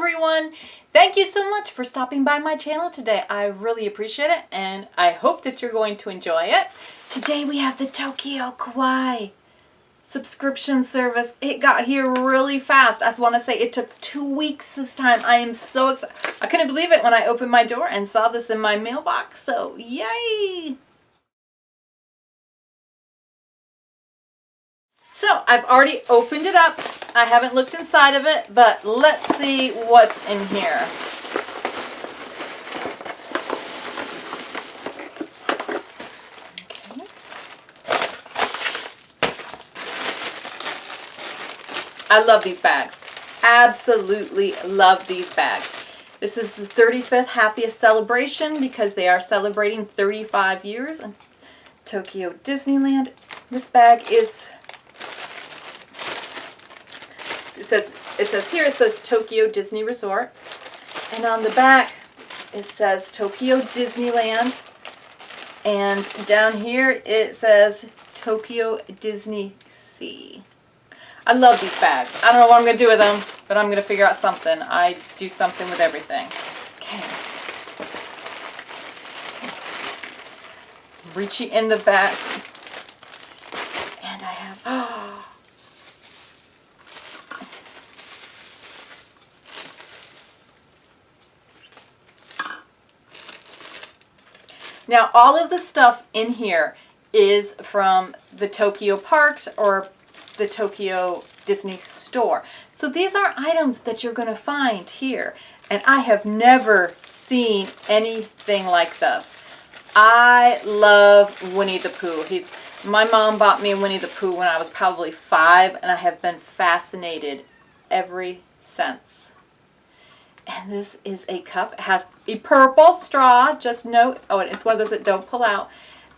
everyone. Thank you so much for stopping by my channel today. I really appreciate it and I hope that you're going to enjoy it. Today we have the Tokyo Kawaii subscription service. It got here really fast. I want to say it took 2 weeks this time. I am so excited. I couldn't believe it when I opened my door and saw this in my mailbox. So yay! So I've already opened it up. I haven't looked inside of it, but let's see what's in here. Okay. I love these bags. Absolutely love these bags. This is the 35th Happiest Celebration because they are celebrating 35 years in Tokyo Disneyland. This bag is... It says Tokyo Disney Resort, and on the back it says Tokyo Disneyland, and down here it says Tokyo Disney Sea. I love these bags. I don't know what I'm going to do with them, but I'm going to figure out something. I do something with everything. Okay. Reaching in the back, and I have... Now, all of the stuff in here is from the Tokyo parks or the Tokyo Disney store. So these are items that you're going to find here. And I have never seen anything like this. I love Winnie the Pooh. My mom bought me a Winnie the Pooh when I was probably 5, and I have been fascinated ever since. And this is a cup. It has a purple straw. Just note, oh, it's one of those that don't pull out.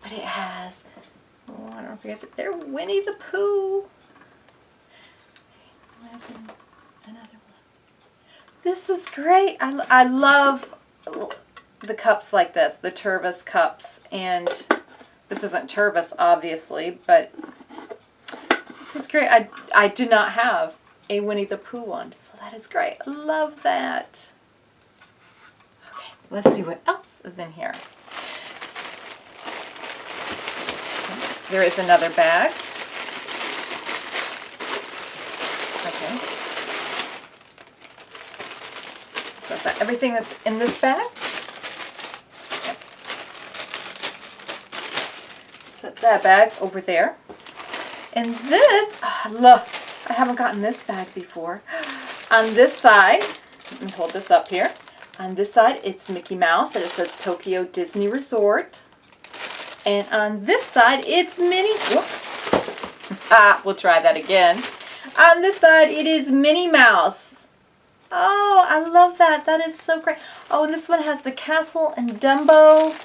But it has, oh, I don't know if you guys, they're Winnie the Pooh. There's another one. This is great. I love the cups like this, the Tervis cups. And this isn't Tervis, obviously, but this is great. I did not have a Winnie the Pooh one, so that is great. I love that. Okay, let's see what else is in here. There is another bag. Okay. So is that everything that's in this bag? Okay. Set that bag over there. And this, I haven't gotten this bag before. On this side, let me hold this up here. On this side, it's Mickey Mouse, and it says Tokyo Disney Resort. And on this side, it's Minnie. Whoops. We'll try that again. On this side, it is Minnie Mouse. Oh, I love that. That is so great. Oh, and this one has the castle and Dumbo.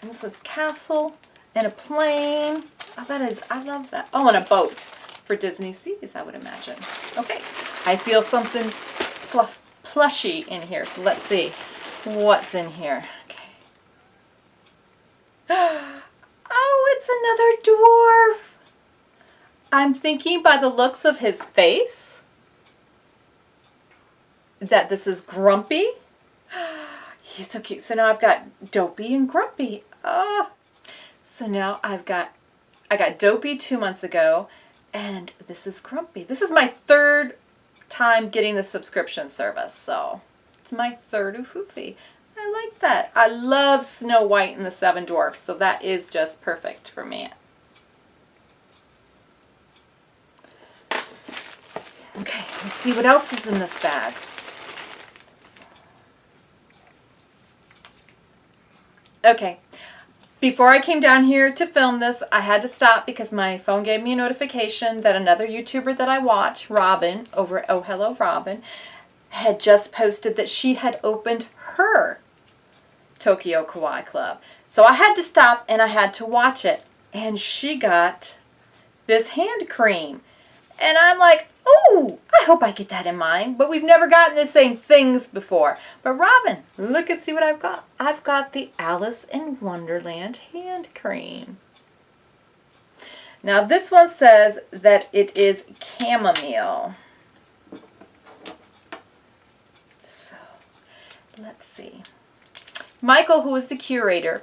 And this is castle and a plane. Oh, I love that. Oh, and a boat for Disney Seas, I would imagine. Okay, I feel something plushy in here, so let's see what's in here. Okay. Oh, it's another dwarf. I'm thinking by the looks of his face that this is Grumpy. He's so cute. So now I've got Dopey and Grumpy. Oh, so now I got Dopey 2 months ago, and this is Grumpy. This is my 3rd time getting the subscription service, so it's my 3rd Oofy. I like that. I love Snow White and the 7 Dwarfs, so that is just perfect for me. Okay, let's see what else is in this bag. Okay. Before I came down here to film this, I had to stop because my phone gave me a notification that another YouTuber that I watch, Robin, over at Oh Hello Robin, had just posted that she had opened her Tokyo Kawaii Club. So I had to stop and I had to watch it. And she got this hand cream. And I'm like, ooh, I hope I get that in mine. But we've never gotten the same things before. But Robin, look and see what I've got. I've got the Alice in Wonderland hand cream. Now this one says that it is chamomile. let's see. Michael, who is the curator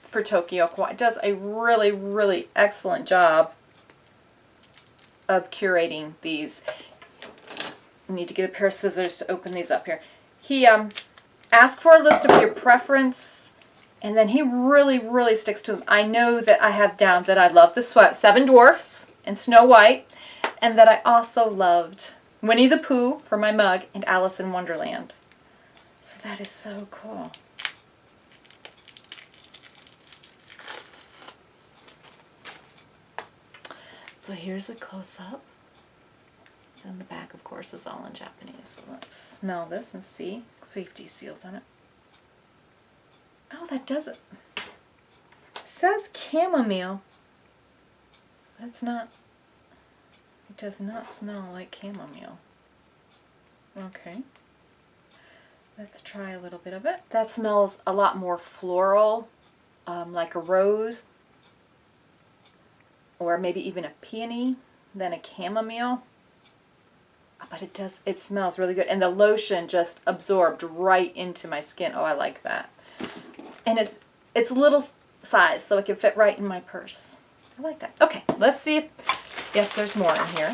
for Tokyo Kawaii, does a really, really excellent job of curating these. I need to get a pair of scissors to open these up here. He asked for a list of your preference, and then he really, really sticks to them. I know that I have down that I love the Seven Dwarfs and Snow White, and that I also loved Winnie the Pooh for my mug and Alice in Wonderland. So that is so cool. So here's a close-up. And the back, of course, is all in Japanese. So let's smell this and see. Safety seals on it. Oh, that doesn't. It says chamomile. That's not. It does not smell like chamomile. Okay. Let's try a little bit of it. That smells a lot more floral, like a rose. Or maybe even a peony than a chamomile. But it smells really good. And the lotion just absorbed right into my skin. Oh, I like that. And it's a little size, so it can fit right in my purse. I like that. Okay, let's see if, yes, there's more in here.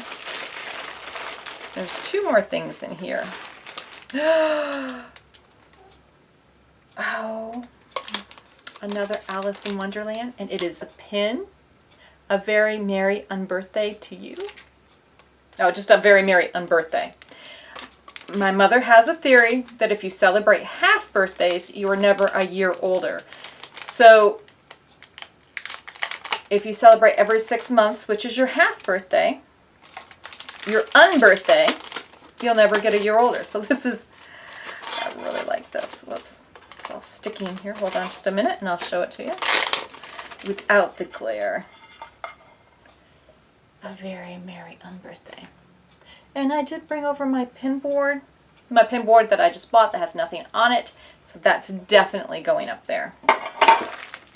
There's 2 more things in here. Oh, another Alice in Wonderland, and it is a pin. A very merry unbirthday to you. Oh, just a very merry unbirthday. My mother has a theory that if you celebrate half birthdays, you are never a year older. So if you celebrate every 6 months, which is your half birthday, your unbirthday, you'll never get a year older. So this is, I really like this. Whoops. It's all sticky in here. Hold on just a minute and I'll show it to you without the glare. A very merry unbirthday. And I did bring over my pin board that I just bought that has nothing on it. So that's definitely going up there.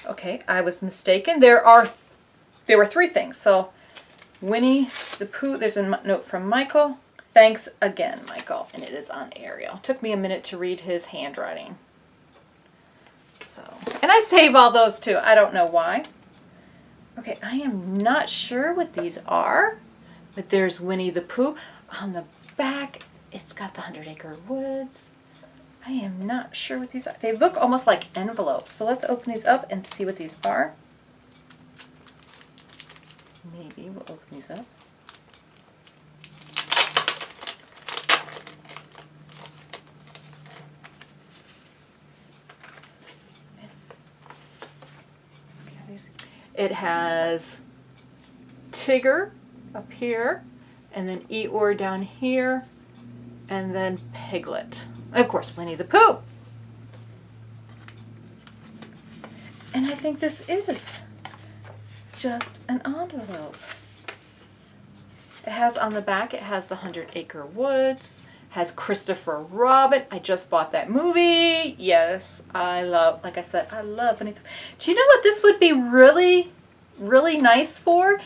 Okay, I was mistaken. There were 3 things. So Winnie the Pooh, there's a note from Michael. Thanks again, Michael. And it is on Ariel. Took me a minute to read his handwriting. So, and I save all those too. I don't know why. Okay, I am not sure what these are, but there's Winnie the Pooh. On the back, it's got the 100 Acre Woods. I am not sure what these are. They look almost like envelopes. So let's open these up and see what these are. Maybe we'll open these up. It has Tigger up here, and then Eeyore down here, and then Piglet. And of course, Winnie the Pooh. And I think this is just an envelope. It has on the back, it has the 100 Acre Woods, has Christopher Robin. I just bought that movie. Yes, like I said, I love Winnie the Pooh. Do you know what this would be really, really nice for?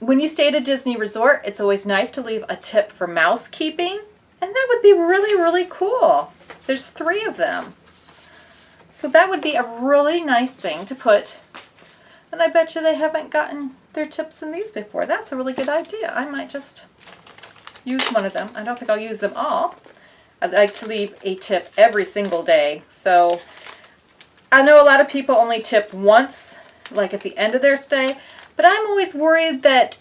When you stay at a Disney resort, it's always nice to leave a tip for mouse keeping. And that would be really, really cool. There's 3 of them. So that would be a really nice thing to put. And I bet you they haven't gotten their tips in these before. That's a really good idea. I might just use one of them. I don't think I'll use them all. I'd like to leave a tip every single day. So I know a lot of people only tip once, like at the end of their stay. But I'm always worried that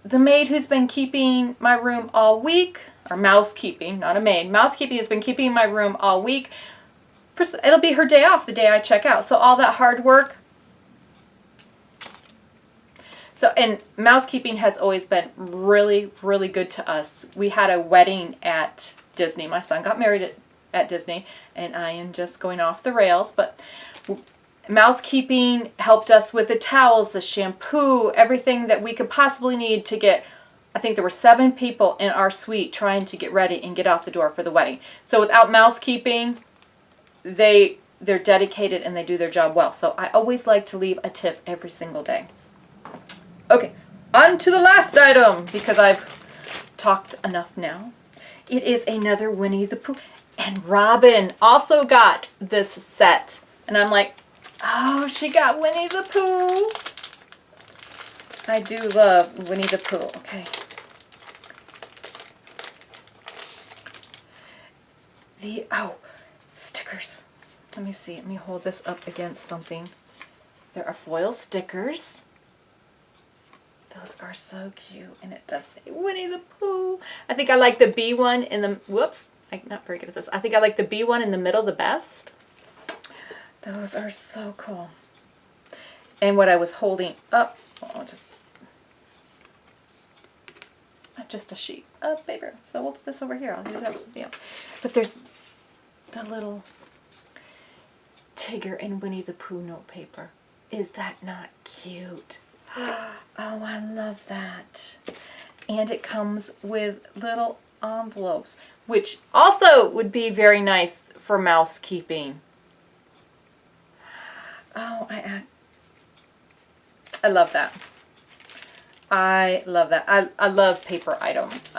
the maid who's been keeping my room all week, or mousekeeping, not a maid, mousekeeping has been keeping my room all week. It'll be her day off the day I check out. So all that hard work. So, and mousekeeping has always been really, really good to us. We had a wedding at Disney. My son got married at Disney, and I am just going off the rails, but mousekeeping helped us with the towels, the shampoo, everything that we could possibly need to get. I think there were 7 people in our suite trying to get ready and get out the door for the wedding. So without mousekeeping, they're dedicated and they do their job well. So I always like to leave a tip every single day. Okay, on to the last item, because I've talked enough now. It is another Winnie the Pooh. And Robin also got this set. And I'm like, oh, she got Winnie the Pooh. I do love Winnie the Pooh. Okay. Stickers. Let me see. Let me hold this up against something. There are foil stickers. Those are so cute. And it does say Winnie the Pooh. I think I like the B one in the, whoops. I'm not very good at this. I think I like the B one in the middle the best. Those are so cool. And what I was holding up, just a sheet of paper. So we'll put this over here. I'll use that for something else. But there's the little Tigger and Winnie the Pooh note paper. Is that not cute? Oh, I love that. And it comes with little envelopes, which also would be very nice for mouse keeping. Oh, I love that. I love that. I love paper items.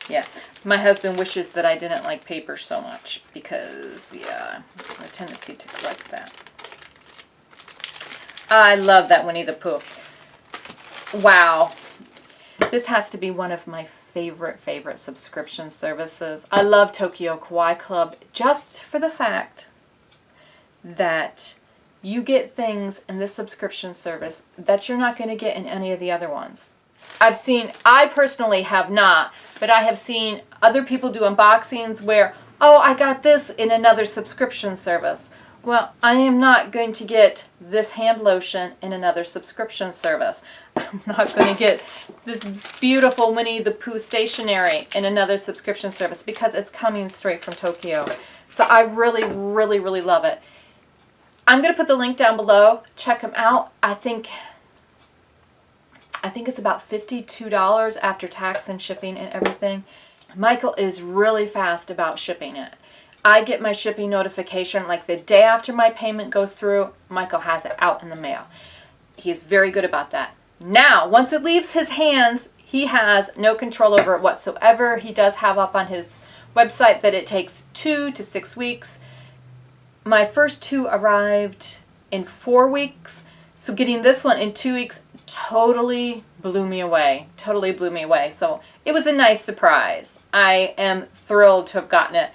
Yeah, my husband wishes that I didn't like paper so much because, yeah, I have a tendency to collect that. I love that Winnie the Pooh. Wow. This has to be one of my favorite subscription services. I love Tokyo Kawaii Club just for the fact that you get things in this subscription service that you're not going to get in any of the other ones. I personally have not, but I have seen other people do unboxings where, oh, I got this in another subscription service. Well, I am not going to get this hand lotion in another subscription service. I'm not going to get this beautiful Winnie the Pooh stationery in another subscription service because it's coming straight from Tokyo. So I really love it. I'm going to put the link down below. Check them out. I think it's about $52 after tax and shipping and everything. Michael is really fast about shipping it. I get my shipping notification like the day after my payment goes through. Michael has it out in the mail. He's very good about that. Now, once it leaves his hands, he has no control over it whatsoever. He does have up on his website that it takes 2 to 6 weeks. My first 2 arrived in 4 weeks. So getting this one in 2 weeks totally blew me away. Totally blew me away. So it was a nice surprise. I am thrilled to have gotten it.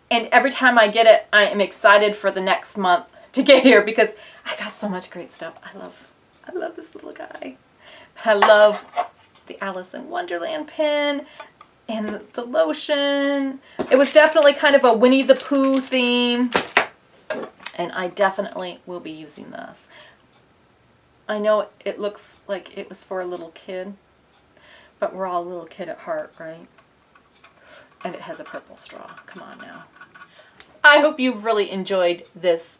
And every time I get it, I am excited for the next month to get here because I got so much great stuff. I love this little guy. I love the Alice in Wonderland pin and the lotion. It was definitely kind of a Winnie the Pooh theme. And I definitely will be using this. I know it looks like it was for a little kid, but we're all a little kid at heart, right? And it has a purple straw. Come on now. I hope you've really enjoyed this.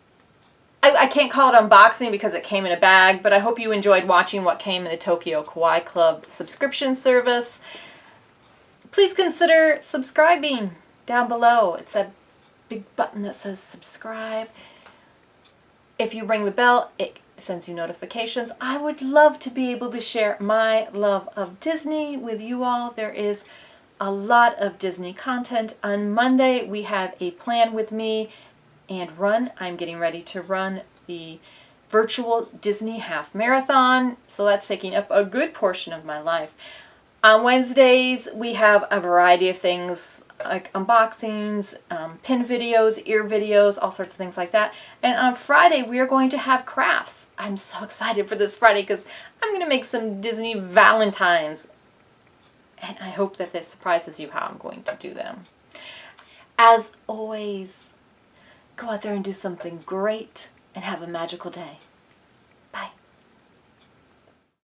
I can't call it unboxing because it came in a bag, but I hope you enjoyed watching what came in the Tokyo Kawaii Club subscription service. Please consider subscribing down below. It's a big button that says subscribe. If you ring the bell, it sends you notifications. I would love to be able to share my love of Disney with you all. There is a lot of Disney content. On Monday, we have a plan with me and run. I'm getting ready to run the virtual Disney half marathon, so that's taking up a good portion of my life. On Wednesdays, we have a variety of things like unboxings, pin videos, ear videos, all sorts of things like that. And on Friday, we are going to have crafts. I'm so excited for this Friday because I'm going to make some Disney Valentines. And I hope that this surprises you how I'm going to do them. As always, go out there and do something great and have a magical day.